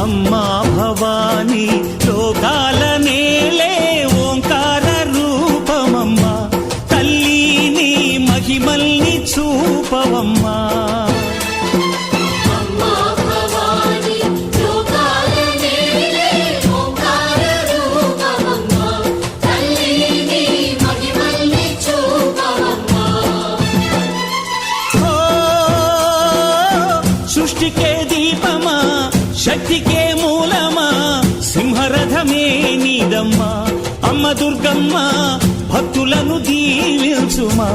అమ్మా భవానీ లోకాల నేలే ఓంకార రూపమమ్మా తల్లి నీ మహిమల్ని చూపవమ్మా సృష్టికే దీపమా శక్తికే మూలమా సింహరథమే నీదమ్మా అమ్మ దుర్గమ్మ భక్తులను దీవించుమా